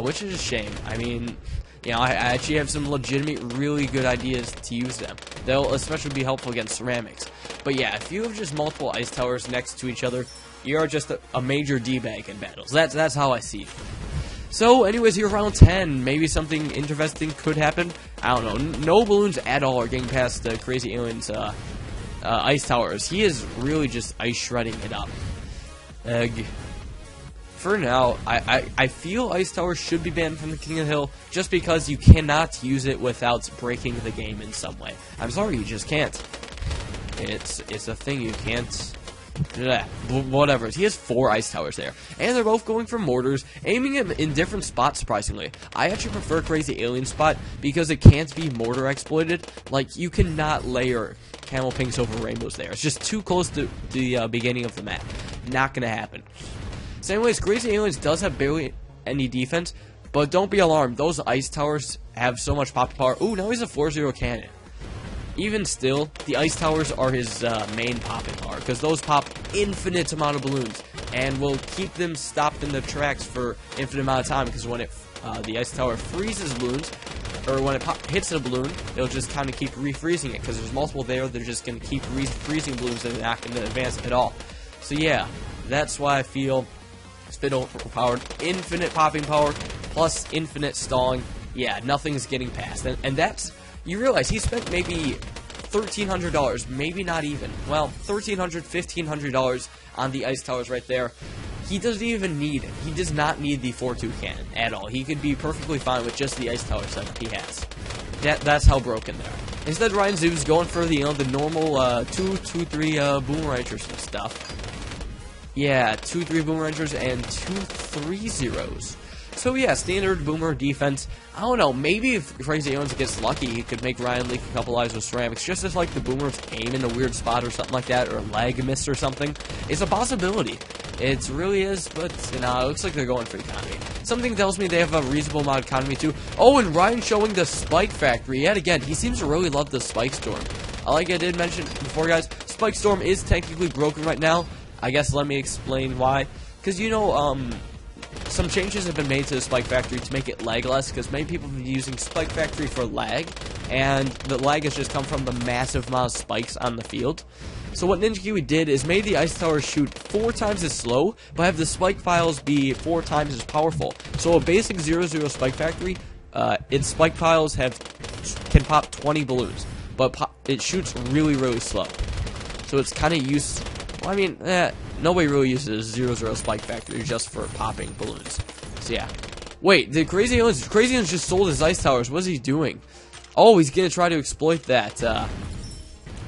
which is a shame. I mean, you know, I actually have some legitimate, really good ideas to use them. They'll especially be helpful against ceramics. But yeah, if you have just multiple ice towers next to each other, you are just a major D-bag in battles. That's how I see it. So, anyways, here round 10, maybe something interesting could happen. I don't know. No balloons at all are getting past the Crazy Alien's ice towers. He is really just ice shredding it up. For now, I feel ice towers should be banned from the King of the Hill just because you cannot use it without breaking the game in some way. I'm sorry, you just can't. It's a thing you can't. Whatever. He has 4 ice towers there, and they're both going for mortars, aiming him in different spots. Surprisingly, I actually prefer Crazy Alien spot because it can't be mortar exploited. Like, you cannot layer camel pinks over rainbows there. It's just too close to the beginning of the map. Not gonna happen. Same ways, Crazy Aliens does have barely any defense, but don't be alarmed. Those ice towers have so much pop power. Ooh, now he's a 4-0 cannon. Even still, the ice towers are his main popping power, because those pop infinite amount of balloons, and will keep them stopped in their tracks for infinite amount of time, because when the ice tower freezes balloons, or when it hits a balloon, it'll just kind of keep refreezing it, because there's multiple there, they're just going to keep freezing balloons, and they're not going to advance at all. So yeah, that's why I feel it's a bit overpowered. Infinite popping power, plus infinite stalling. Yeah, nothing's getting past, and that's... You realize he spent maybe $1,300, maybe not even. Well, $1,300, $1,500 on the ice towers right there. He doesn't even need it. He does not need the 4-2 cannon at all. He could be perfectly fine with just the ice towers that he has. That's how broken they are. Instead, Ryan Zoo's going for the normal 2-2-3 boomerangers and stuff. Yeah, 2-3 boomerangers and 2-3-0s. So yeah, standard boomer defense. I don't know, maybe if Crazy Aliens gets lucky, he could make Ryan leak a couple lives with ceramics, just as like the boomers aim in a weird spot or something like that, or a lag miss or something. It's a possibility. It really is, but you know, it looks like they're going for economy. Something tells me they have a reasonable amount of economy too. Oh, and Ryan showing the Spike Factory yet again. He seems to really love the Spike Storm. Like I did mention before, guys, Spike Storm is technically broken right now. I guess let me explain why. Because you know, some changes have been made to the Spike Factory to make it lagless, because many people have been using Spike Factory for lag, and the lag has just come from the massive amount of spikes on the field. So what Ninja Kiwi did is made the ice towers shoot 4 times as slow, but have the spike piles be 4 times as powerful. So a basic 0-0 Spike Factory, its spike piles can pop 20 balloons, but it shoots really, really slow. So it's kind of used... Well, I mean, nobody really uses 0-0 Spike Factory just for popping balloons. So yeah. Wait, the Crazy Aliens just sold his ice towers. What is he doing? Oh, he's gonna try to exploit that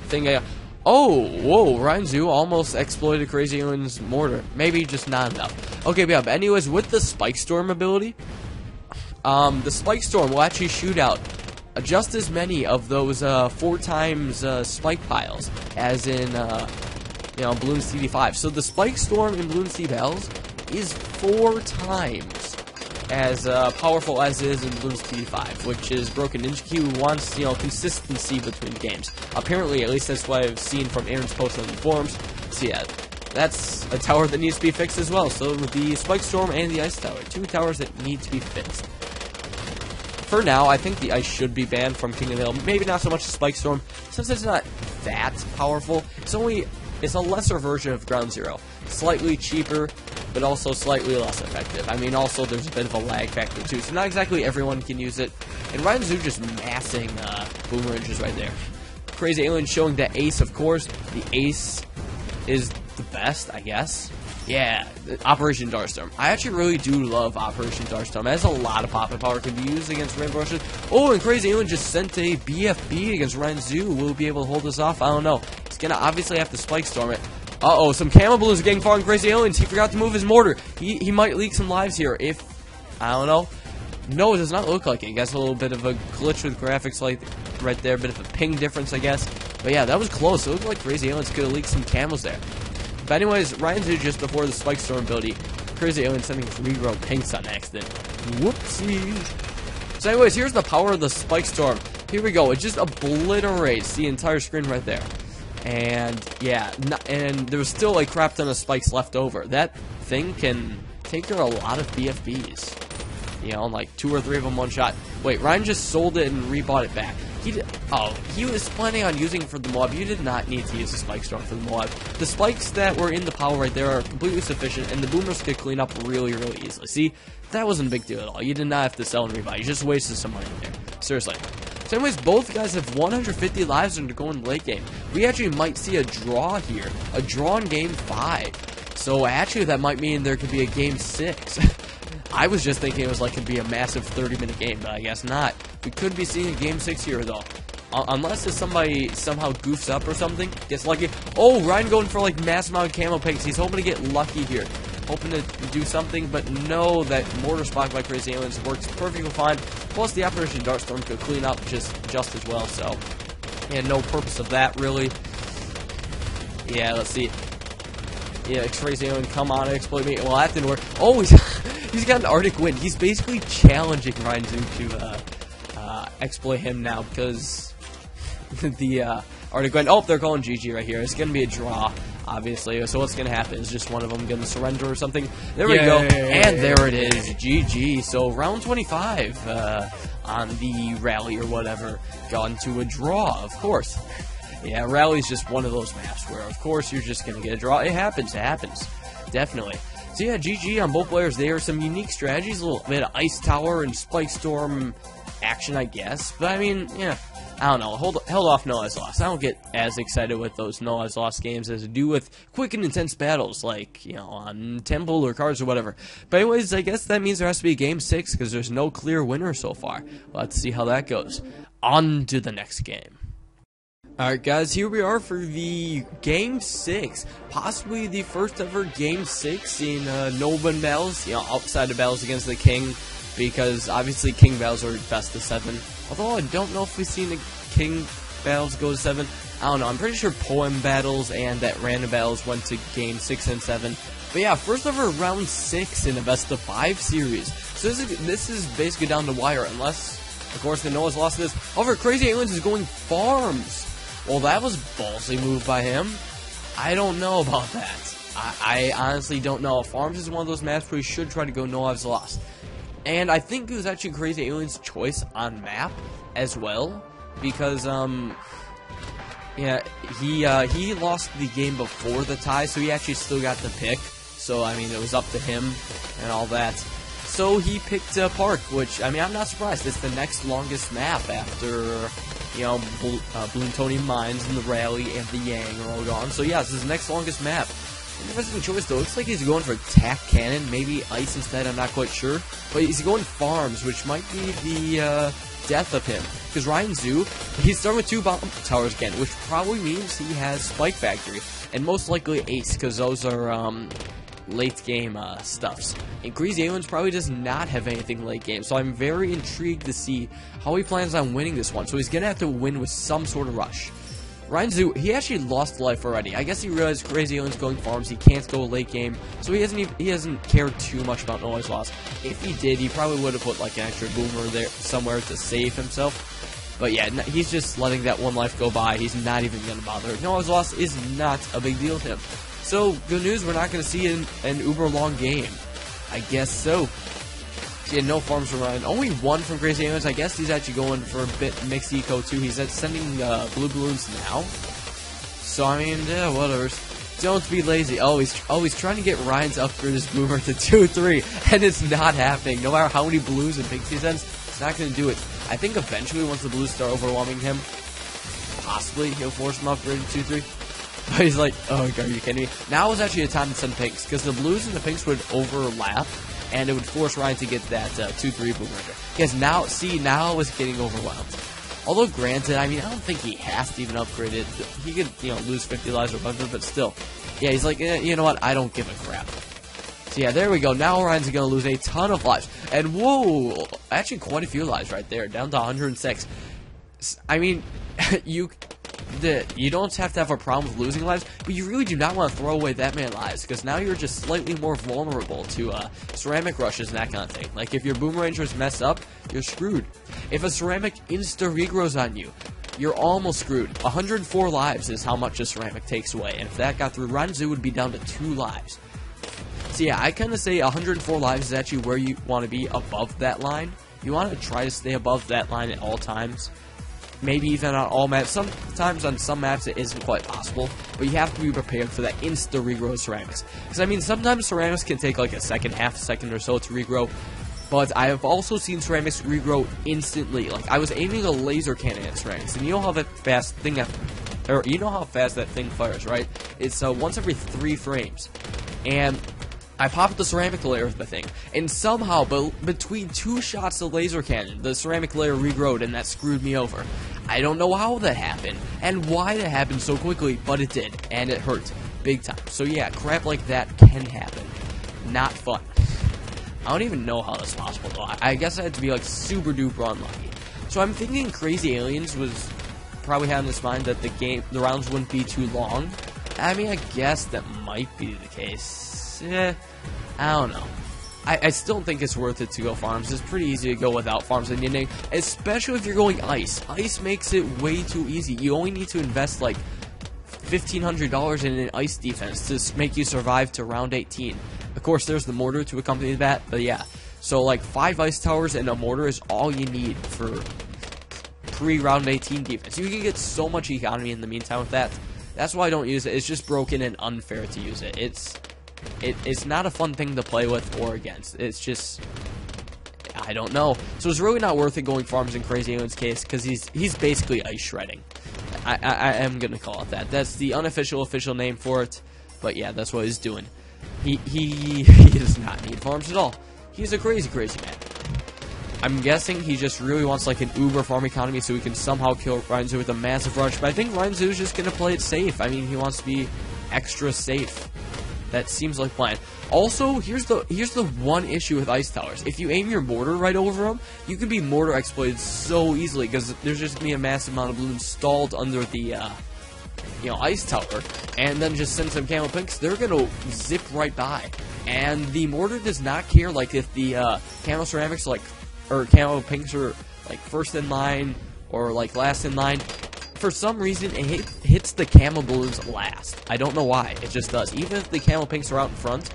thing. Oh, whoa, Ryan Zoo almost exploited Crazy Alien's mortar. Maybe just not enough. Okay, but anyways, with the Spike Storm ability, the Spike Storm will actually shoot out just as many of those 4 times spike piles as in you know, Bloons TD 5. So the Spike Storm in Bloons TD Battles is 4 times as powerful as it is in Bloons TD 5, which is broken. Ninja Kiwi wants, you know, consistency between games. Apparently, at least that's what I've seen from Aaron's post on the forums. So yeah, that's a tower that needs to be fixed as well. So the Spike Storm and the Ice Tower, 2 towers that need to be fixed. For now, I think the ice should be banned from King of the Hill. Maybe not so much the Spike Storm, since it's not that powerful. It's a lesser version of Ground Zero. Slightly cheaper, but also slightly less effective. I mean, also there's a bit of a lag factor too, so not exactly everyone can use it. And Ryan Zoo just massing boomeranges right there. Crazy Alien showing the ace, of course. The ace is the best, I guess. Yeah, Operation Darstorm. I actually really do love Operation Darstorm. It has a lot of pop and power. Can be used against Rainbow Rushes. Oh, and Crazy Alien just sent a BFB against Ryan Zoo. Will he be able to hold this off? I don't know. He's going to obviously have to Spike Storm it. Uh-oh, some Camo Balloons are getting far on Crazy Aliens. He forgot to move his mortar. He might leak some lives here if... I don't know. No, it does not look like it. He got a little bit of a glitch with graphics like right there. A bit of a ping difference, I guess. But yeah, that was close. It looked like Crazy Aliens could have leaked some camos there. But anyways, Ryan Zoo just before the Spike Storm ability. Crazy Alien sending 3-row pinks on accident. Whoopsies. So anyways, here's the power of the Spike Storm. Here we go. It just obliterates the entire screen right there. And yeah, and there was still a crap ton of spikes left over. That thing can take her a lot of BFBs. You know, like 2 or 3 of them one shot. Wait, Ryan just sold it and rebought it back. He was planning on using it for the Moab. You did not need to use the Spike Storm for the Moab. The spikes that were in the power right there are completely sufficient, and the boomers could clean up really, really easily. See, that wasn't a big deal at all. You did not have to sell and rebuy. You just wasted some money there. Seriously. So anyways, both guys have 150 lives and they're going late game. We actually might see a draw here. A draw in game 5. So actually that might mean there could be a game 6. I was just thinking it was like, could be a massive 30-minute game, but I guess not. We could be seeing a game 6 here, though. Unless if somebody somehow goofs up or something, gets lucky. Oh, Ryan going for, like, mass amount of camo pinks. He's hoping to get lucky here. Hoping to do something, but no, that mortar spot by Crazy Aliens works perfectly fine. Plus, the Operation Darkstorm could clean up just as well, so... yeah, no purpose of that, really. Yeah, let's see. Yeah, Crazy Alien, come on, exploit me. Well, that didn't work. Oh, he's got an Arctic Wind. He's basically challenging Ryan Zoo to exploit him now because the Arctic Wind. Oh, they're calling GG right here. It's going to be a draw, obviously. So what's going to happen? Is just one of them going to surrender or something? There we go. And there it is. GG. So round 25 on the rally or whatever gone to a draw, of course. Yeah, Rally's just one of those maps where, of course, you're just going to get a draw. It happens. Definitely. So, yeah, GG on both players. There are some unique strategies. A little bit of Ice Tower and Spike Storm action, I guess. But, I mean, yeah, I don't know. Held off No Lives Lost. I don't get as excited with those No Lives Lost games as I do with quick and intense battles, like, you know, on Temple or Cards or whatever. But anyways, I guess that means there has to be a Game 6 because there's no clear winner so far. Let's see how that goes. On to the next game. Alright guys, here we are for the Game 6, possibly the first ever Game 6 in Nobleman Battles, you know, outside of battles against the King, because obviously King Battles are best of 7, although I don't know if we've seen the King Battles go to 7, I don't know, I'm pretty sure Poem Battles and that Random Battles went to Game 6 and 7, but yeah, first ever round 6 in a best of 5 series, so this is basically down the wire, unless, of course, the Noah's lost this. However, Crazy Aliens is going farms. Well, that was a ballsy move by him. I don't know about that. I honestly don't know. Farms is one of those maps where you should try to go No Lives Lost. And I think it was actually Crazy Alien's choice on map as well. Because, yeah, he lost the game before the tie, so he actually still got the pick. So, I mean, it was up to him and all that. So he picked Park, which, I mean, I'm not surprised. It's the next longest map after... you know, Bloon TD Mines and the Rally and the Yang are all gone. So yeah, this is the next longest map. Interesting choice though. Looks like he's going for attack cannon, maybe ice instead. I'm not quite sure, but he's going farms, which might be the death of him. Because Ryan Zoo, he's starting with 2 bomb towers again, which probably means he has Spike Factory and most likely Ace, because those are late game stuffs. And Crazy Aliens probably does not have anything late game, so I'm very intrigued to see how he plans on winning this one. So he's gonna have to win with some sort of rush. Ryan Zoo, he actually lost life already. I guess he realized Crazy Aliens going farms, he can't go late game, so he hasn't cared too much about No Lives Lost. If he did, he probably would have put like an extra boomer there somewhere to save himself. But yeah, he's just letting that 1 life go by. He's not even gonna bother. No Lives Lost is not a big deal to him. So, good news, we're not going to see an uber-long game. I guess so. He had no farms from Ryan. Only 1 from Crazy Aliens. I guess he's actually going for a bit mixed eco, too. He's sending blue balloons now. So, I mean, yeah, whatever. Don't be lazy. Oh, he's trying to get Ryan to upgrade his boomer to 2-3, and it's not happening. No matter how many blues and pinks he sends, it's not going to do it. I think eventually, once the blues start overwhelming him, possibly he'll force him to upgrade to 2-3. But he's like, oh, are you kidding me? Now is actually a time to send pinks, because the blues and the pinks would overlap, and it would force Ryan to get that 2-3 boomerang. Because now, see, now it's getting overwhelmed. Although, granted, I mean, I don't think he has to even upgrade it. He could, you know, lose 50 lives or whatever, but still. Yeah, he's like, you know what, I don't give a crap. So yeah, there we go. Now Ryan's going to lose a ton of lives. And whoa, actually quite a few lives right there, down to 106. I mean, you don't have to have a problem with losing lives, but you really do not want to throw away that many lives, because now you're just slightly more vulnerable to ceramic rushes and that kind of thing. Like, if your boomerangers mess up, you're screwed. If a ceramic insta-regrows on you, you're almost screwed. 104 lives is how much a ceramic takes away, and if that got through, Ranzu would be down to 2 lives. So yeah, I kind of say 104 lives is actually where you want to be above that line. You want to try to stay above that line at all times. Maybe even on all maps. Sometimes on some maps it isn't quite possible, but you have to be prepared for that insta-regrow ceramics. Because, I mean, sometimes ceramics can take like half a second or so to regrow, but I have also seen ceramics regrow instantly. Like, I was aiming a laser cannon at ceramics, and you know how that fast thing that thing fires, right? It's once every 3 frames. And I popped the ceramic layer of the thing, and somehow, between 2 shots of laser cannon, the ceramic layer regrowed, and that screwed me over. I don't know how that happened, and why that happened so quickly, but it did, and it hurt big time. So yeah, crap like that can happen. Not fun. I don't even know how that's possible, though. I guess I had to be, like, super duper unlucky. So I'm thinking Crazy Aliens was probably having this mind that the rounds wouldn't be too long. I mean, I guess that might be the case. I don't know. I still don't think it's worth it to go farms. It's pretty easy to go without farms in the ending, especially if you're going ice. Ice makes it way too easy. You only need to invest like $1,500 in an ice defense to make you survive to round 18. Of course, there's the mortar to accompany that, but yeah. So like 5 ice towers and a mortar is all you need for pre-round 18 defense. You can get so much economy in the meantime with that. That's why I don't use it. It's just broken and unfair to use it. It's not a fun thing to play with or against. It's just, I don't know. So it's really not worth it going farms in Crazy Alien's case, because he's basically ice shredding. I am gonna call it that. That's the official name for it. But yeah, that's what he's doing. He does not need farms at all. He's a crazy man. I'm guessing he just really wants like an uber farm economy so he can somehow kill Ryanzu with a massive rush. But I think Ryanzu is just gonna play it safe. I mean, he wants to be extra safe. That seems like plan. Also, here's the one issue with ice towers. If you aim your mortar right over them, you can be mortar exploited so easily, because there's just gonna be a massive amount of balloons stalled under the ice tower, and then just send some camo pinks. They're gonna zip right by, and the mortar does not care like if the camo ceramics or camo pinks are like first in line or like last in line. For some reason, it hits the camo balloons last. I don't know why. It just does. Even if the camo pinks are out in front,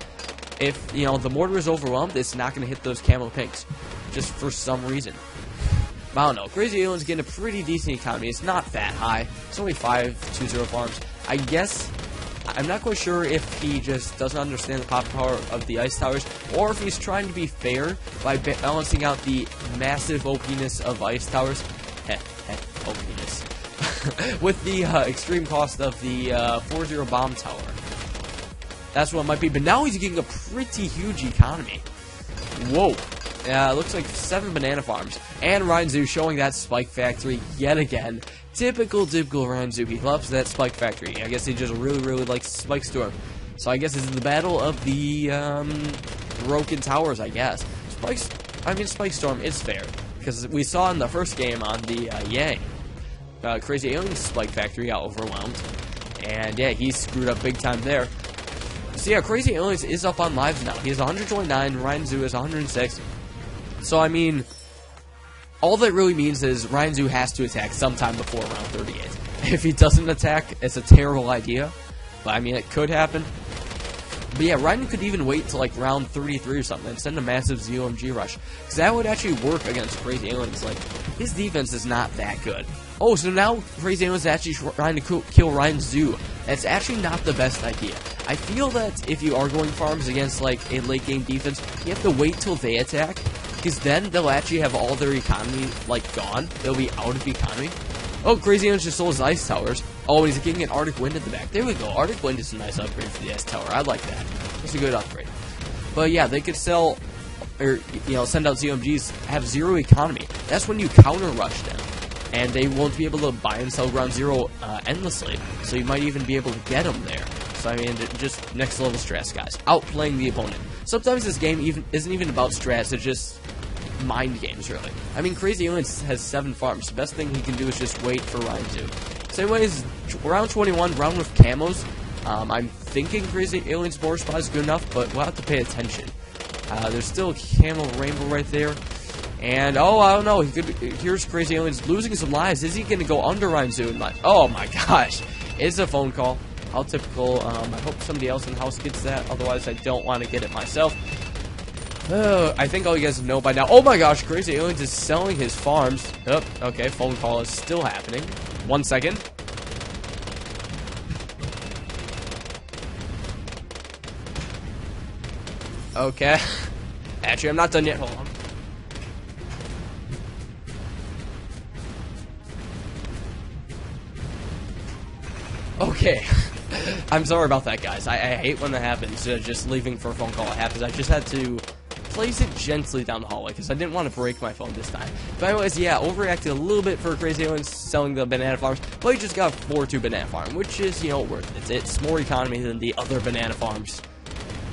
if, the mortar is overwhelmed, it's not going to hit those camo pinks. Just for some reason. I don't know. Crazy Alien's getting a pretty decent economy. It's not that high. It's only 520 farms. I guess, I'm not quite sure if he just doesn't understand the pop power of the ice towers, or if he's trying to be fair by balancing out the massive OP-ness of ice towers. OP-ness. With the extreme cost of the 4-0 bomb tower. That's what it might be. But now he's getting a pretty huge economy. Whoa. Looks like 7 banana farms. And Ryanzu showing that spike factory yet again. Typical Ryanzu. He loves that spike factory. I guess he just really likes Spike Storm. So I guess this is the battle of the broken towers, I guess. Spike Storm is fair. Because we saw in the first game on the Yang. Crazy Alien's spike factory got overwhelmed, and yeah, he screwed up big time there. So yeah, Crazy Aliens is up on lives now. He has 129, Ryanzu is 106. So I mean, all that really means is Ryanzu has to attack sometime before round 38. If he doesn't attack, it's a terrible idea, but I mean, it could happen. But yeah, Ryan could even wait till like round 33 or something and send a massive ZOMG rush, because that would actually work against Crazy Aliens. Like, his defense is not that good. Oh, so now Crazy Alien's actually trying to kill Ryan Zoo. That's actually not the best idea. I feel that if you are going farms against, like, a late-game defense, you have to wait till they attack, because then they'll actually have all their economy, like, gone. They'll be out of economy. Oh, Crazy Alien just stole his ice towers. Oh, he's getting an Arctic Wind at the back. There we go. Arctic Wind is a nice upgrade for the ice tower. I like that. That's a good upgrade. But yeah, they could sell, or, you know, send out ZMGs, have 0 economy. That's when you counter-rush them. And they won't be able to buy and sell ground 0 endlessly. So you might even be able to get them there. So, I mean, just next level strats, guys. Outplaying the opponent. Sometimes this game isn't even about strats, it's just mind games, really. I mean, Crazy Alien has 7 farms. The best thing he can do is just wait for Ryan Zoo. Same way as round 21, round with camos. I'm thinking Crazy Alien's board spot is good enough, but we'll have to pay attention. There's still a camo rainbow right there. And, oh, I don't know, here's Crazy Alien's losing some lives. Is he going to go under Ryan Zoo? Oh my gosh. It's a phone call. How typical. I hope somebody else in the house gets that. Otherwise, I don't want to get it myself. I think all you guys know by now. Oh my gosh, Crazy Aliens is selling his farms. Oh, okay, phone call is still happening. 1 second. Okay. Actually, I'm not done yet. Hold on. Okay. I'm sorry about that, guys. I hate when that happens, just leaving for a phone call. It happens. I just had to place it gently down the hallway, because I didn't want to break my phone this time. But anyways, yeah, overreacted a little bit for Crazy Aliens selling the banana farms, but he just got 4-2 banana farm, which is, you know, worth it. It's more economy than the other banana farms,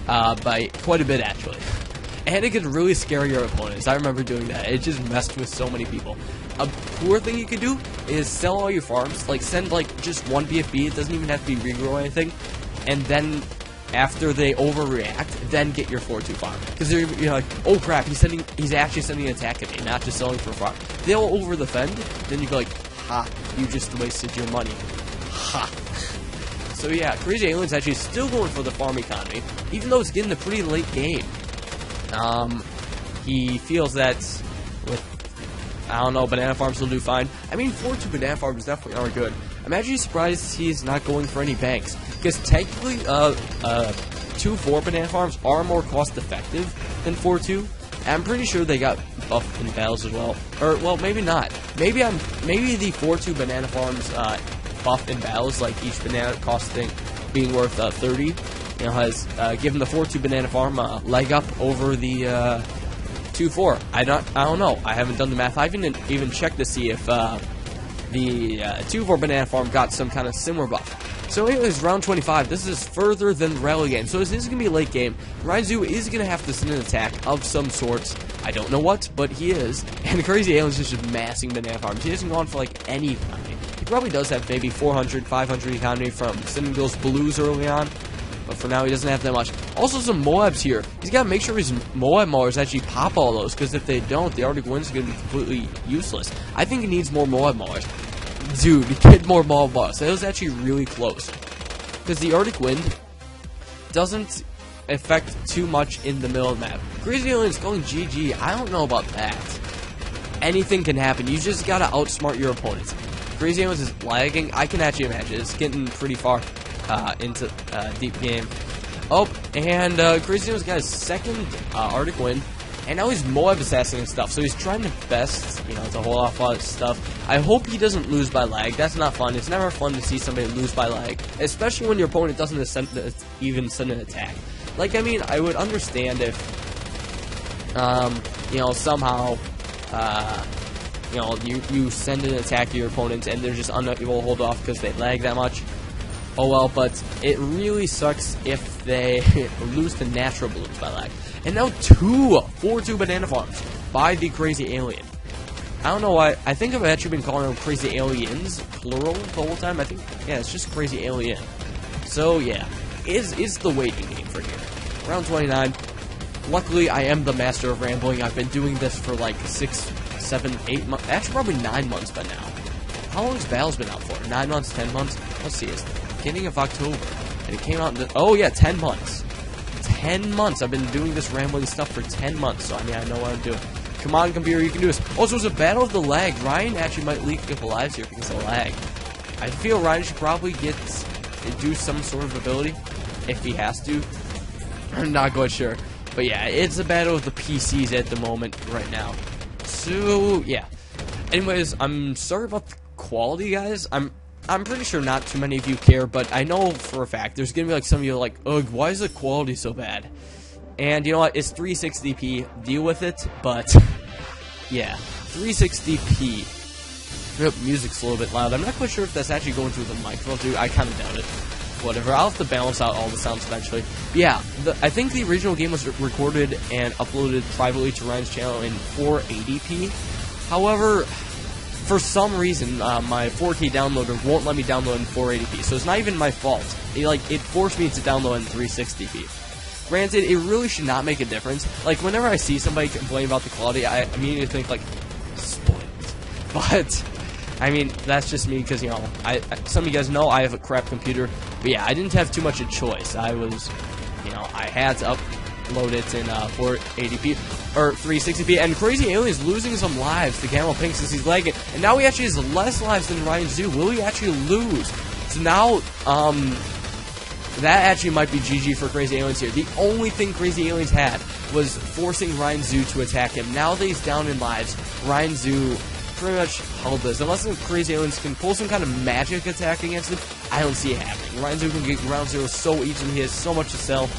by quite a bit, actually. And it could really scare your opponents. I remember doing that. It just messed with so many people. A poor thing you could do is sell all your farms, like send like just 1 BFB, it doesn't even have to be regrow or anything, and then after they overreact, then get your 4-2 farm. Because you're like, oh crap, he's actually sending an attack at me, not just selling for a farm. They'll over defend, then you go like, ha, you just wasted your money. Ha. So yeah, Crazy Alien's actually still going for the farm economy, even though it's getting a pretty late game. He feels that with, I don't know, banana farms will do fine. I mean, 4-2 banana farms definitely are good. I'm actually surprised he's not going for any banks, because technically, 2-4 banana farms are more cost effective than 4-2. I'm pretty sure they got buffed in battles as well. Or, well, maybe not. Maybe the 4-2 banana farms, buffed in battles, like each banana costing being worth 30. You know, has given the 4-2 banana farm a leg up over the 2-4. I don't know. I haven't done the math. I haven't even checked to see if the 2-4 banana farm got some kind of similar buff. So anyways, round 25. This is further than the rally game. So this is going to be a late game. Ryan Zoo is going to have to send an attack of some sorts. I don't know what, but he is. And Crazy Alien's just massing banana farms. He hasn't gone for like any economy. He probably does have maybe 400, 500 economy from sending those blues early on. But for now, he doesn't have that much. Also, some Moabs here. He's got to make sure his Moab Maulers actually pop all those, because if they don't, the Arctic Wind's going to be completely useless. I think he needs more Moab Maulers. Dude, get more Moab Maulers. That was actually really close. Because the Arctic Wind doesn't affect too much in the middle of the map. Crazy Alien's going GG. I don't know about that. Anything can happen. You just got to outsmart your opponents. Crazy Alien's is lagging. I can actually imagine. It's getting pretty far into deep game. Oh, and Crazy Alien's got his second Arctic Wind, and now he's Moab Assassin and stuff, so he's trying his best, you know, to hold off a lot of stuff. I hope he doesn't lose by lag. That's not fun. It's never fun to see somebody lose by lag, especially when your opponent doesn't even send an attack. Like, I mean, I would understand if, you know, somehow, you know, you send an attack to your opponent and they're just unable to hold off because they lag that much. Oh well, but it really sucks if they lose to natural balloons by lag. And now 4-2 banana farms by the Crazy Alien. I don't know why. I think I've actually been calling them Crazy Aliens, plural, the whole time. I think, yeah, it's just Crazy Alien. So yeah, it's the waiting game for here. Round 29. Luckily, I am the master of rambling. I've been doing this for like 6, 7, 8 months. Actually, probably 9 months by now. How long has Battles been out for? 9 months, 10 months? Let's see. It's the beginning of October. And it came out in oh yeah, 10 months. 10 months. I've been doing this rambling stuff for 10 months. So, I mean, I know what I'm doing. Come on, computer, you can do this. Also, it's a battle of the lag. Ryan actually might leak a couple lives here because of lag. I feel Ryan should probably do some sort of ability if he has to. I'm not quite sure. But yeah, it's a battle of the PCs at the moment right now. So, yeah. Anyways, I'm sorry about the quality, guys. I'm pretty sure not too many of you care, but I know for a fact there's gonna be like some of you like, ugh, why is the quality so bad? And you know what? It's 360p. Deal with it. But yeah, 360p. Yep, music's a little bit loud. I'm not quite sure if that's actually going through the microphone too. I kind of doubt it. Whatever. I'll have to balance out all the sounds eventually. But yeah, I think the original game was recorded and uploaded privately to Ryan's channel in 480p. However, for some reason, my 4K downloader won't let me download in 480p, so it's not even my fault. It forced me to download in 360p. Granted, it really should not make a difference. Like, whenever I see somebody complain about the quality, I immediately think, like, spoiled. But, I mean, that's just me, because, you know, some of you guys know I have a crap computer. But yeah, I didn't have too much of a choice. I was, you know, I had to upload it in 480p. Or 360p, and Crazy Alien's losing some lives to Camel Pink since he's lagging, and now he actually has less lives than Ryan Zoo. Will he actually lose? So now, that actually might be GG for Crazy Aliens here. The only thing Crazy Aliens had was forcing Ryan Zoo to attack him. Now that he's down in lives, Ryan Zoo pretty much held this. Unless the Crazy Aliens can pull some kind of magic attack against him, I don't see it happening. Ryan Zoo can get ground zero so easily. He has so much to sell.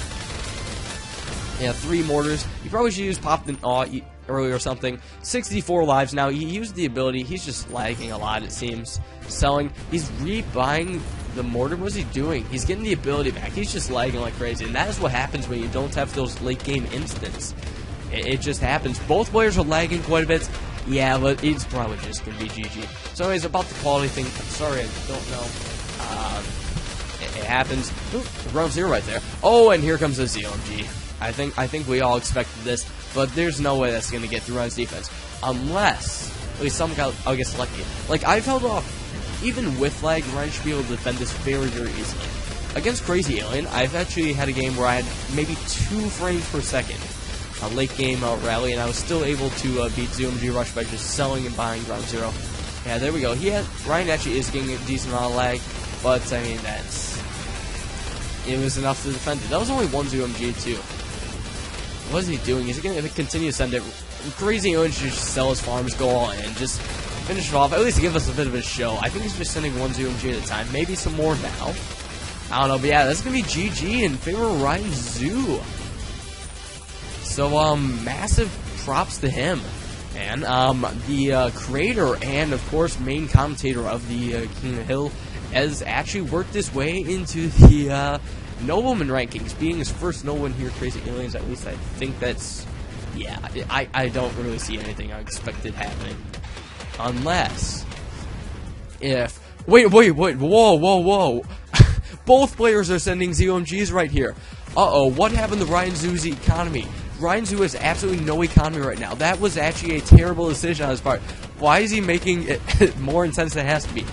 Yeah, 3 mortars. You probably should use Pop the Awe earlier or something. 64 lives now. He used the ability. He's just lagging a lot, it seems. Selling. He's rebuying the mortar. What's he doing? He's getting the ability back. He's just lagging like crazy. And that is what happens when you don't have those late game instants. It just happens. Both players are lagging quite a bit. Yeah, but it's probably just going to be GG. So anyways, about the quality thing. I'm sorry, I don't know. It happens. Ooh, ground zero right there. Oh, and here comes the ZOMG. I think we all expected this, but there's no way that's going to get through Ryan's defense. Unless, at least some guy, I'll get lucky. Like, I've held off, even with lag, Ryan should be able to defend this very, very easily. Against Crazy Alien, I've actually had a game where I had maybe 2 frames per second. A late game rally, and I was still able to beat ZOMG Rush by just selling and buying ground zero. Yeah, there we go. Ryan actually is getting a decent amount of lag, but, I mean, it was enough to defend it. That was only 1 ZOMG, too. What is he doing? Is he going to continue to send it? Crazy Alien should just sell his farms, go all in, just finish it off, at least give us a bit of a show. I think he's just sending 1 ZOMG at a time, maybe some more now. I don't know, but yeah, that's going to be GG in favor of Ryan Zoo. So, massive props to him. And, the creator and, of course, main commentator of the King of the Hill has actually worked his way into the, Nobleman rankings, being his first no win here, Crazy Aliens. At least I think that's, yeah. I don't really see anything unexpected happening, unless if wait, whoa, both players are sending ZOMGs right here. What happened to Ryan Zoo's economy? Ryan Zoo has absolutely no economy right now. That was actually a terrible decision on his part. Why is he making it more intense than it has to be?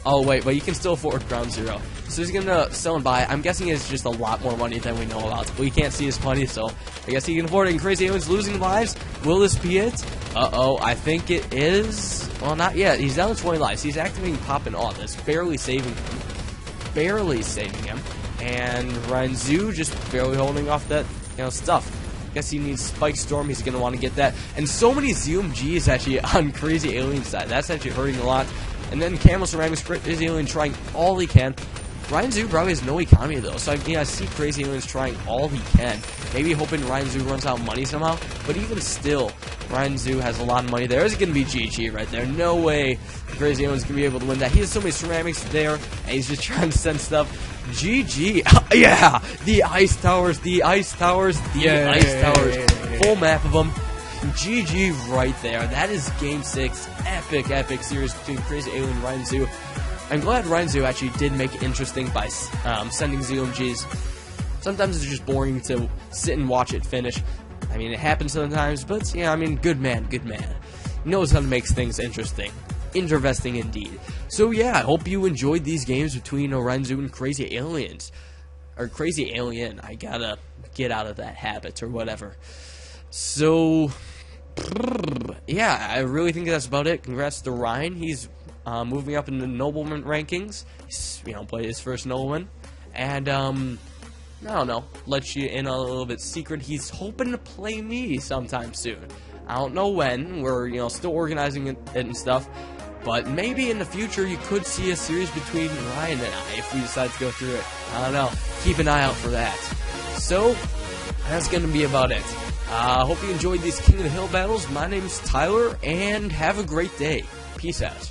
Oh wait, but you can still afford ground zero. So he's gonna sell and buy. I'm guessing it's just a lot more money than we know about. We can't see his money, so I guess he can afford it. And Crazy Alien's losing lives. Will this be it? I think it is. Well, not yet. He's down to 20 lives. He's activating Pop and Awe. That's barely saving him. Barely saving him. And Ryan Zoo just barely holding off that, stuff. Guess he needs Spike Storm. He's gonna want to get that. And so many ZOMGs actually on Crazy Alien's side. That's actually hurting a lot. And then Camel Ceramics, Crazy Alien trying all he can. Ryan Zoo probably has no economy though, so I see Crazy Aliens trying all he can. Maybe hoping Ryan Zoo runs out of money somehow, but even still, Ryan Zoo has a lot of money there. It's going to be GG right there. No way Crazy Aliens can be able to win that. He has so many ceramics there, and he's just trying to send stuff. GG. Yeah! The ice towers. Full map of them. GG right there. That is Game 6. Epic series between Crazy Alien and Ryan Zoo. I'm glad Ryan Zoo actually did make it interesting by sending ZOMGs. Sometimes it's just boring to sit and watch it finish. I mean, it happens sometimes, but yeah, I mean, good man. He knows how to make things interesting. Interesting indeed. So yeah, I hope you enjoyed these games between Ryan Zoo and Crazy Aliens. Or Crazy Alien. I gotta get out of that habit or whatever. So, yeah, I really think that's about it. Congrats to Ryan. He's moving up in the Nobleman rankings. He's, played his first Nobleman. And, I don't know, let you in a little bit secret. He's hoping to play me sometime soon. I don't know when. We're, still organizing it and stuff. But maybe in the future you could see a series between Ryan and I if we decide to go through it. I don't know. Keep an eye out for that. So, that's going to be about it. Hope you enjoyed these King of the Hill battles. My name's Tyler, and have a great day. Peace out.